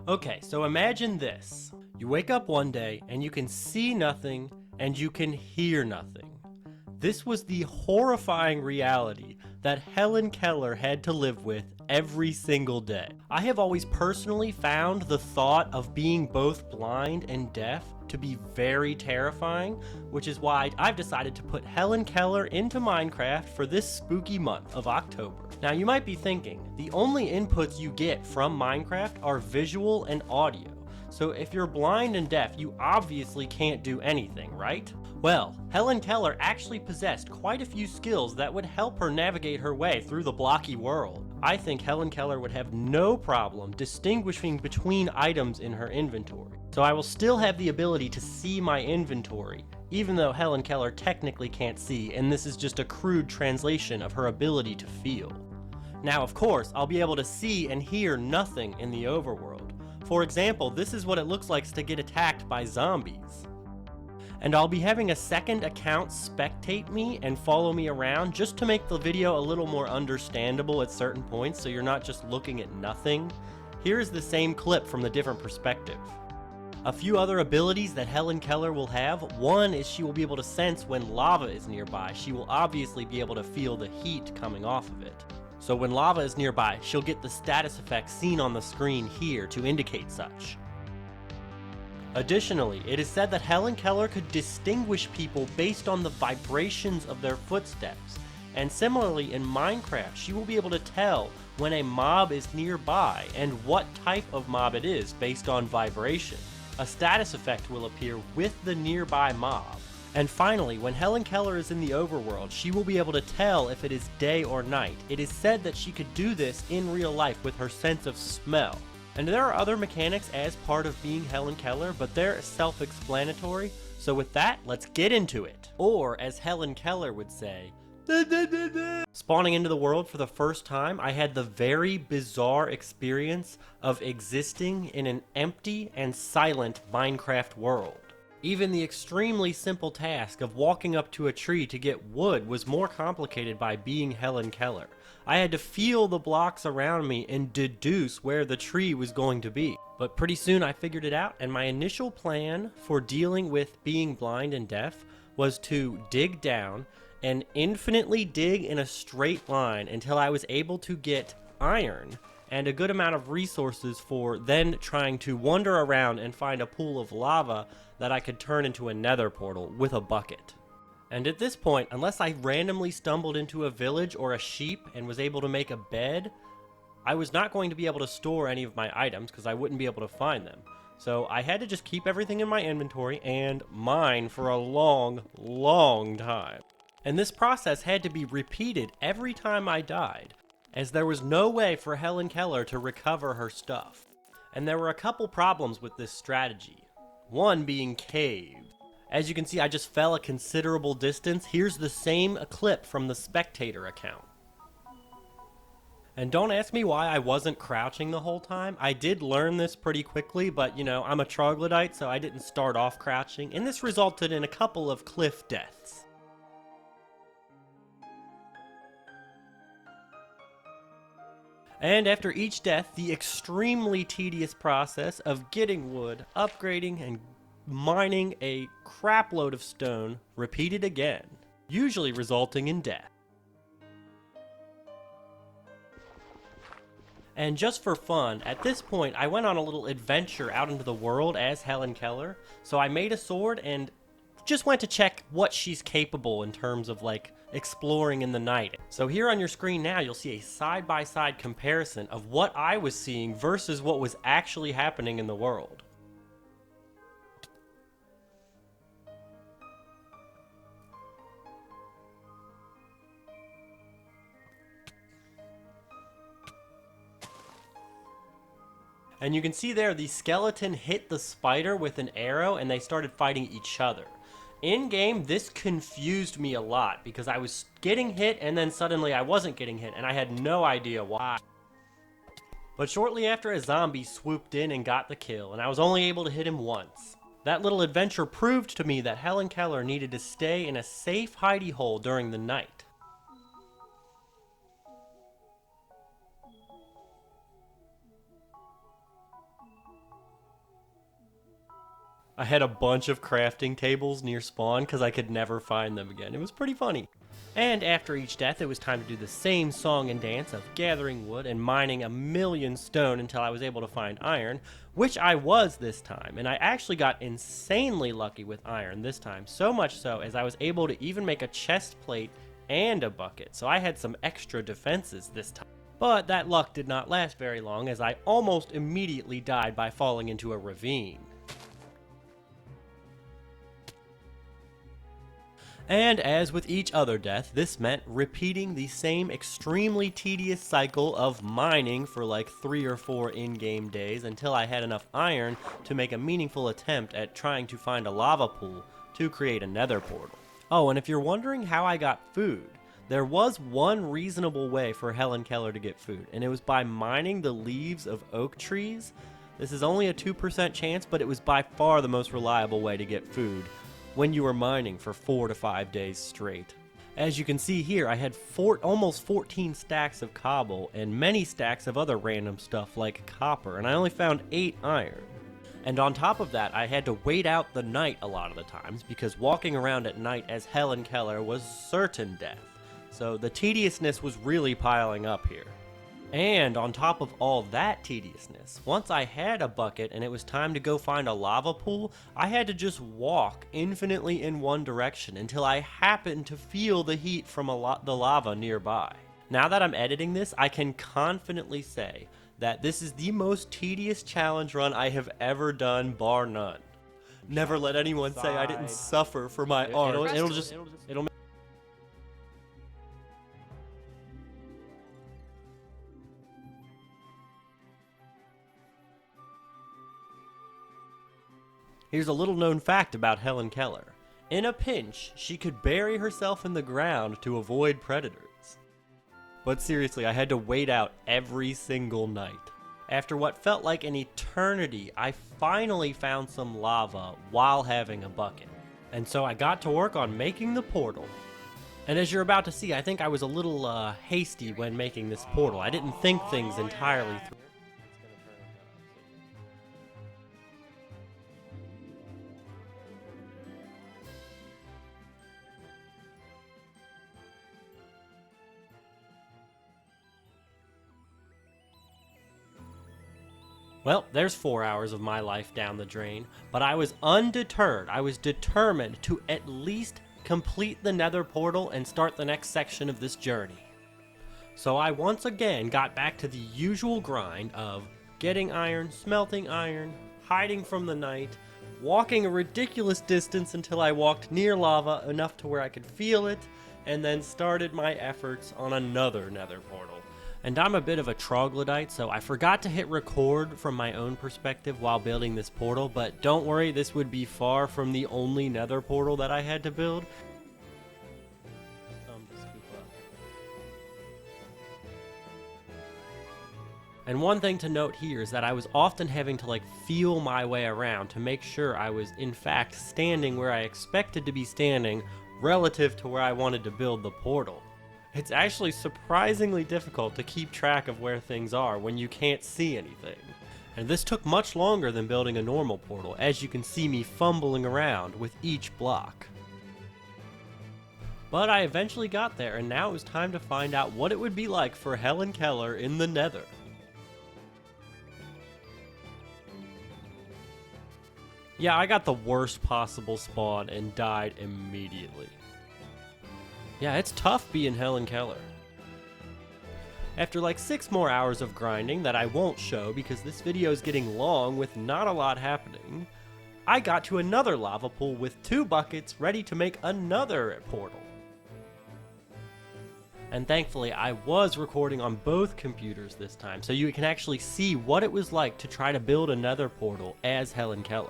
Okay, so imagine this. You wake up one day and you can see nothing and you can hear nothing. This was the horrifying reality that Helen Keller had to live with every single day. I have always personally found the thought of being both blind and deaf to be very terrifying, which is why I've decided to put Helen Keller into Minecraft for this spooky month of October. Now you might be thinking, the only inputs you get from Minecraft are visual and audio. So if you're blind and deaf, you obviously can't do anything, right? Well, Helen Keller actually possessed quite a few skills that would help her navigate her way through the blocky world. I think Helen Keller would have no problem distinguishing between items in her inventory. So I will still have the ability to see my inventory, even though Helen Keller technically can't see, and this is just a crude translation of her ability to feel. Now, of course, I'll be able to see and hear nothing in the overworld. For example, this is what it looks like to get attacked by zombies. And I'll be having a second account spectate me and follow me around just to make the video a little more understandable at certain points so you're not just looking at nothing. Here's the same clip from the different perspective. A few other abilities that Helen Keller will have. One is she will be able to sense when lava is nearby. She will obviously be able to feel the heat coming off of it. So when lava is nearby, she'll get the status effect seen on the screen here to indicate such. Additionally, it is said that Helen Keller could distinguish people based on the vibrations of their footsteps. And similarly, in Minecraft, she will be able to tell when a mob is nearby and what type of mob it is based on vibration. A status effect will appear with the nearby mob. And finally, when Helen Keller is in the overworld, she will be able to tell if it is day or night. It is said that she could do this in real life with her sense of smell. And there are other mechanics as part of being Helen Keller, but they're self-explanatory. So with that, let's get into it. Or, as Helen Keller would say, spawning into the world for the first time, I had the very bizarre experience of existing in an empty and silent Minecraft world. Even the extremely simple task of walking up to a tree to get wood was more complicated by being Helen Keller. I had to feel the blocks around me and deduce where the tree was going to be. But pretty soon I figured it out, and my initial plan for dealing with being blind and deaf was to dig down and infinitely dig in a straight line until I was able to get iron and a good amount of resources for then trying to wander around and find a pool of lava that I could turn into a nether portal with a bucket. And at this point, unless I randomly stumbled into a village or a sheep and was able to make a bed, I was not going to be able to store any of my items because I wouldn't be able to find them. So I had to just keep everything in my inventory and mine for a long time. And this process had to be repeated every time I died, as there was no way for Helen Keller to recover her stuff. And there were a couple problems with this strategy. One being caves. As you can see, I just fell a considerable distance. Here's the same clip from the spectator account. And don't ask me why I wasn't crouching the whole time. I did learn this pretty quickly, but you know, I'm a troglodyte, so I didn't start off crouching, and this resulted in a couple of cliff deaths. And after each death, the extremely tedious process of getting wood, upgrading, and mining a crapload of stone repeated again, usually resulting in death. And just for fun, at this point I went on a little adventure out into the world as Helen Keller, so I made a sword and just went to check what she's capable in terms of like exploring in the night. So here on your screen now you'll see a side-by-side comparison of what I was seeing versus what was actually happening in the world. And you can see there the skeleton hit the spider with an arrow and they started fighting each other. In game, this confused me a lot because I was getting hit and then suddenly I wasn't getting hit and I had no idea why. But shortly after, a zombie swooped in and got the kill, and I was only able to hit him once. That little adventure proved to me that Helen Keller needed to stay in a safe hidey hole during the night. I had a bunch of crafting tables near spawn because I could never find them again. It was pretty funny. And after each death, it was time to do the same song and dance of gathering wood and mining a million stone until I was able to find iron, which I was this time. And I actually got insanely lucky with iron this time, so much so as I was able to even make a chest plate and a bucket, so I had some extra defenses this time. But that luck did not last very long, as I almost immediately died by falling into a ravine. And as with each other death, this meant repeating the same extremely tedious cycle of mining for like 3 or 4 in-game days until I had enough iron to make a meaningful attempt at trying to find a lava pool to create a nether portal. Oh, and if you're wondering how I got food, there was one reasonable way for Helen Keller to get food, and it was by mining the leaves of oak trees. This is only a 2% chance, but it was by far the most reliable way to get food when you were mining for 4 to 5 days straight. As you can see here, I had almost 14 stacks of cobble and many stacks of other random stuff like copper, and I only found 8 iron. And on top of that, I had to wait out the night a lot of the times because walking around at night as Helen Keller was certain death. So the tediousness was really piling up here. And on top of all that tediousness, once I had a bucket and it was time to go find a lava pool, I had to just walk infinitely in one direction until I happened to feel the heat from the lava nearby. Now that I'm editing this, I can confidently say that this is the most tedious challenge run I have ever done, bar none. Never let anyone say I didn't suffer for my art. It'll Here's a little known fact about Helen Keller. In a pinch, she could bury herself in the ground to avoid predators. But seriously, I had to wait out every single night. After what felt like an eternity, I finally found some lava while having a bucket. And so I got to work on making the portal. And as you're about to see, I think I was a little hasty when making this portal. I didn't think things entirely through. Well, there's 4 hours of my life down the drain, but I was undeterred. I was determined to at least complete the nether portal and start the next section of this journey. So I once again got back to the usual grind of getting iron, smelting iron, hiding from the night, walking a ridiculous distance until I walked near lava enough to where I could feel it, and then started my efforts on another nether portal. And I'm a bit of a troglodyte, so I forgot to hit record from my own perspective while building this portal, but don't worry, this would be far from the only nether portal that I had to build. And one thing to note here is that I was often having to feel my way around to make sure I was in fact standing where I expected to be standing relative to where I wanted to build the portal. It's actually surprisingly difficult to keep track of where things are when you can't see anything. And this took much longer than building a normal portal, as you can see me fumbling around with each block. But I eventually got there, and now it was time to find out what it would be like for Helen Keller in the Nether. Yeah, I got the worst possible spawn and died immediately. Yeah, it's tough being Helen Keller. After 6 more hours of grinding that I won't show because this video is getting long with not a lot happening, I got to another lava pool with 2 buckets ready to make another portal. And thankfully I was recording on both computers this time, so you can actually see what it was like to try to build another portal as Helen Keller.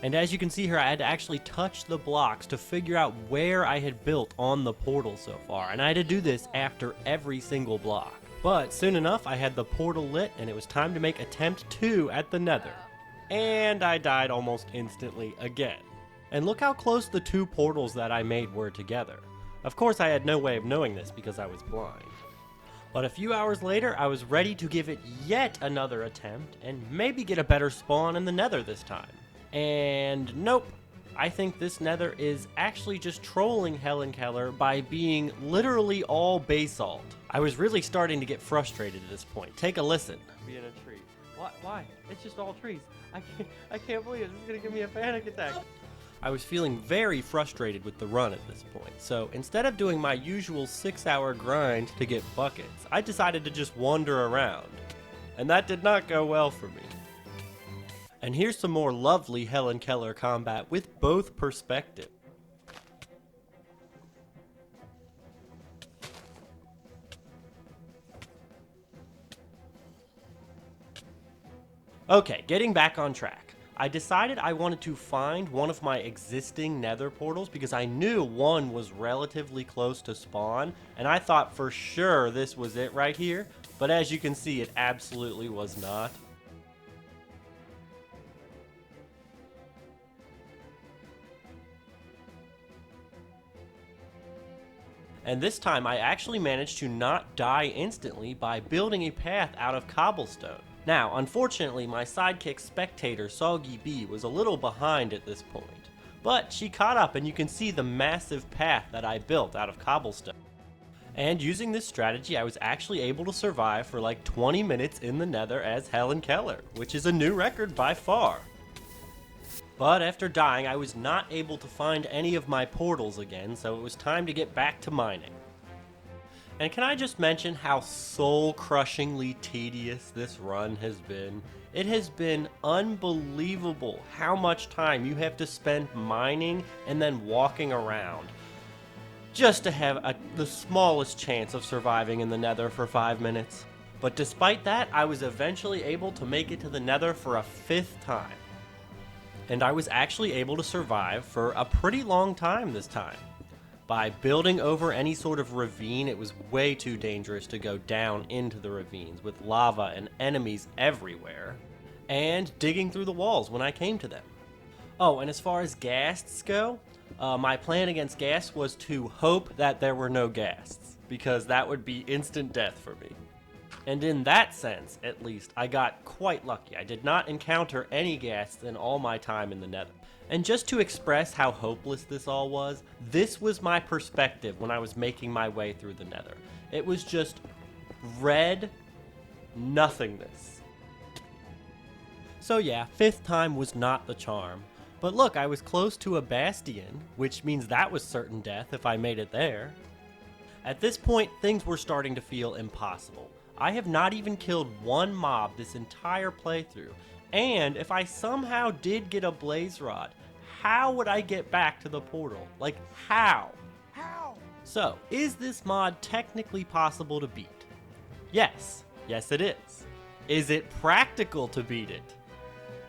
And as you can see here, I had to actually touch the blocks to figure out where I had built on the portal so far. And I had to do this after every single block. But soon enough, I had the portal lit and it was time to make attempt 2 at the Nether. And I died almost instantly again. And look how close the 2 portals that I made were together. Of course, I had no way of knowing this because I was blind. But a few hours later, I was ready to give it yet another attempt and maybe get a better spawn in the Nether this time. And nope, I think this Nether is actually just trolling Helen Keller by being literally all basalt. I was really starting to get frustrated at this point. Take a listen. Be in a tree. Why? It's just all trees. I can't believe it. This is gonna give me a panic attack. I was feeling very frustrated with the run at this point, so instead of doing my usual 6-hour grind to get buckets, I decided to just wander around. And that did not go well for me. And here's some more lovely Helen Keller combat with both perspectives. Okay, getting back on track. I decided I wanted to find one of my existing Nether portals because I knew one was relatively close to spawn, and I thought for sure this was it right here, but as you can see, it absolutely was not. And this time I actually managed to not die instantly by building a path out of cobblestone. Now, unfortunately, my sidekick Spectator Soggy B was a little behind at this point, but she caught up and you can see the massive path that I built out of cobblestone. And using this strategy, I was actually able to survive for like 20 minutes in the Nether as Helen Keller, which is a new record by far. But after dying, I was not able to find any of my portals again, so it was time to get back to mining. And can I just mention how soul-crushingly tedious this run has been? It has been unbelievable how much time you have to spend mining and then walking around just to have the smallest chance of surviving in the Nether for 5 minutes. But despite that, I was eventually able to make it to the Nether for a 5th time. And I was actually able to survive for a pretty long time this time. By building over any sort of ravine, it was way too dangerous to go down into the ravines with lava and enemies everywhere, and digging through the walls when I came to them. Oh, and as far as ghasts go, my plan against ghasts was to hope that there were no ghasts, because that would be instant death for me. And in that sense, at least, I got quite lucky. I did not encounter any ghasts in all my time in the Nether. And just to express how hopeless this all was, this was my perspective when I was making my way through the Nether. It was just red nothingness. So yeah, 5th time was not the charm. But look, I was close to a bastion, which means that was certain death if I made it there. At this point, things were starting to feel impossible. I have not even killed one mob this entire playthrough, and if I somehow did get a blaze rod, how would I get back to the portal? Like, how? How? So, is this mod technically possible to beat? Yes. Yes, it is. Is it practical to beat it?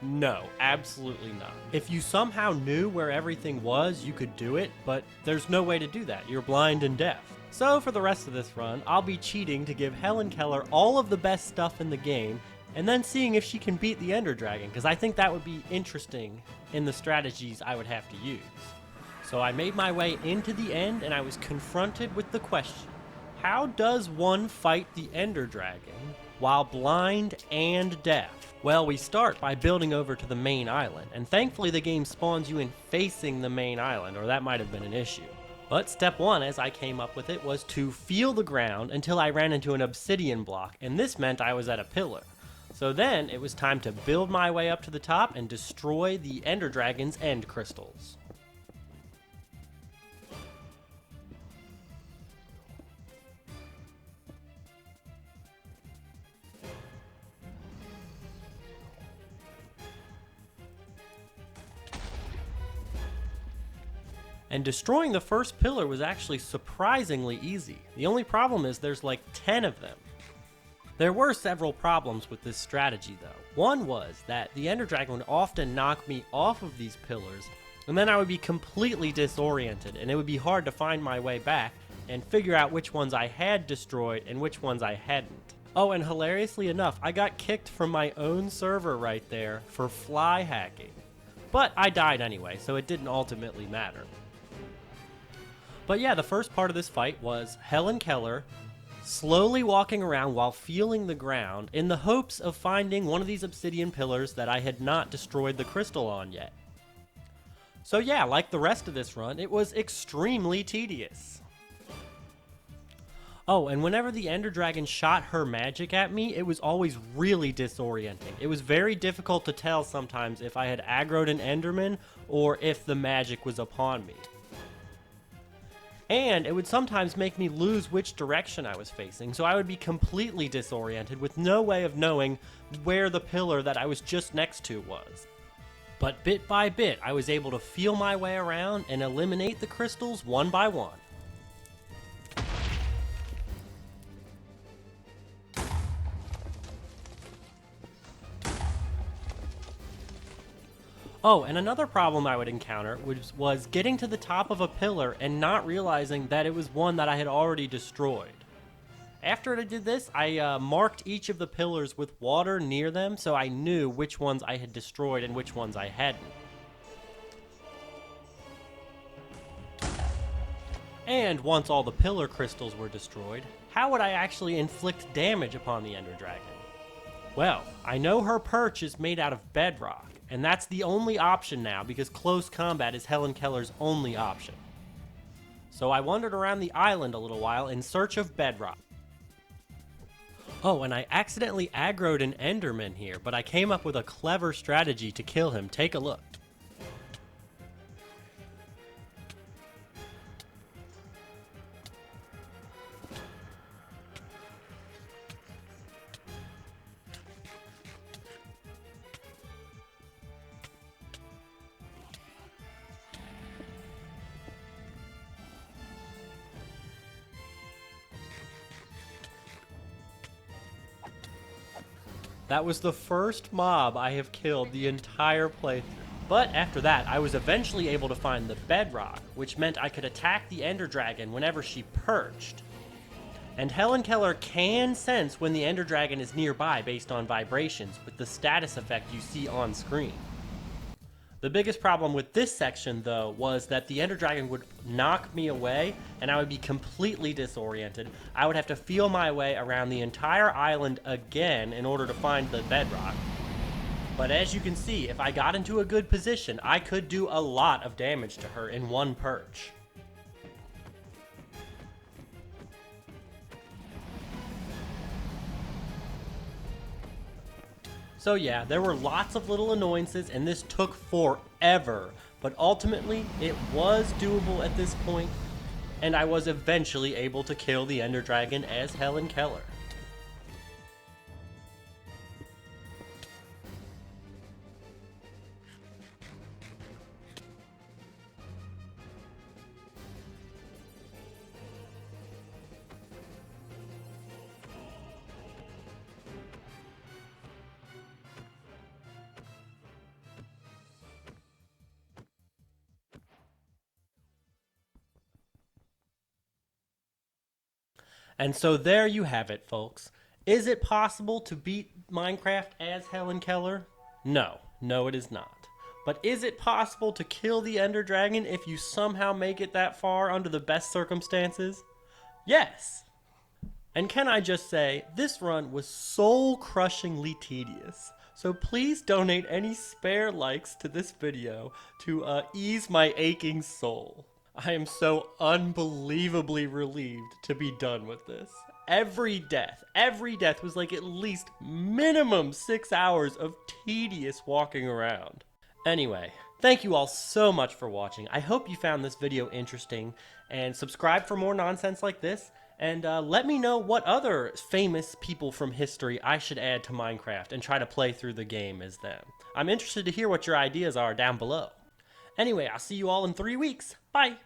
No, absolutely not. If you somehow knew where everything was, you could do it, but there's no way to do that. You're blind and deaf. So for the rest of this run, I'll be cheating to give Helen Keller all of the best stuff in the game, and then seeing if she can beat the Ender Dragon, because I think that would be interesting in the strategies I would have to use. So I made my way into the end, and I was confronted with the question, how does one fight the Ender Dragon while blind and deaf? Well, we start by building over to the main island, and thankfully the game spawns you in facing the main island, or that might have been an issue. But step 1, as I came up with it, was to feel the ground until I ran into an obsidian block, and this meant I was at a pillar. So then, it was time to build my way up to the top and destroy the Ender Dragon's end crystals. And destroying the first pillar was actually surprisingly easy. The only problem is there's like 10 of them. There were several problems with this strategy though. One was that the Ender Dragon would often knock me off of these pillars, and then I would be completely disoriented, and it would be hard to find my way back and figure out which ones I had destroyed and which ones I hadn't. Oh, and hilariously enough, I got kicked from my own server right there for fly hacking. But I died anyway, so it didn't ultimately matter. But yeah, the first part of this fight was Helen Keller slowly walking around while feeling the ground in the hopes of finding one of these obsidian pillars that I had not destroyed the crystal on yet. So yeah, like the rest of this run, it was extremely tedious. Oh, and whenever the Ender Dragon shot her magic at me, it was always really disorienting. It was very difficult to tell sometimes if I had aggroed an Enderman or if the magic was upon me. And it would sometimes make me lose which direction I was facing, so I would be completely disoriented with no way of knowing where the pillar that I was just next to was. But bit by bit, I was able to feel my way around and eliminate the crystals one by one. Oh, and another problem I would encounter was getting to the top of a pillar and not realizing that it was one that I had already destroyed. After I did this, I marked each of the pillars with water near them so I knew which ones I had destroyed and which ones I hadn't. And once all the pillar crystals were destroyed, how would I actually inflict damage upon the Ender Dragon? Well, I know her perch is made out of bedrock, and that's the only option now because close combat is Helen Keller's only option. So I wandered around the island a little while in search of bedrock. Oh, and I accidentally aggroed an Enderman here, but I came up with a clever strategy to kill him. Take a look. That was the first mob I have killed the entire playthrough. But after that, I was eventually able to find the bedrock, which meant I could attack the Ender Dragon whenever she perched. And Helen Keller can sense when the Ender Dragon is nearby based on vibrations with the status effect you see on screen. The biggest problem with this section, though, was that the Ender Dragon would knock me away and I would be completely disoriented. I would have to feel my way around the entire island again in order to find the bedrock. But as you can see, if I got into a good position, I could do a lot of damage to her in one perch. So yeah, there were lots of little annoyances and this took forever, but ultimately it was doable at this point, and I was eventually able to kill the Ender Dragon as Helen Keller. And so there you have it, folks. Is it possible to beat Minecraft as Helen Keller? No, it is not. But is it possible to kill the Ender Dragon if you somehow make it that far under the best circumstances? Yes! And can I just say, this run was soul-crushingly tedious. So please donate any spare likes to this video to ease my aching soul. I am so unbelievably relieved to be done with this. Every death was like at least minimum 6 hours of tedious walking around. Anyway, thank you all so much for watching. I hope you found this video interesting, and subscribe for more nonsense like this, and let me know what other famous people from history I should add to Minecraft and try to play through the game as them. I'm interested to hear what your ideas are down below. Anyway, I'll see you all in 3 weeks. Bye!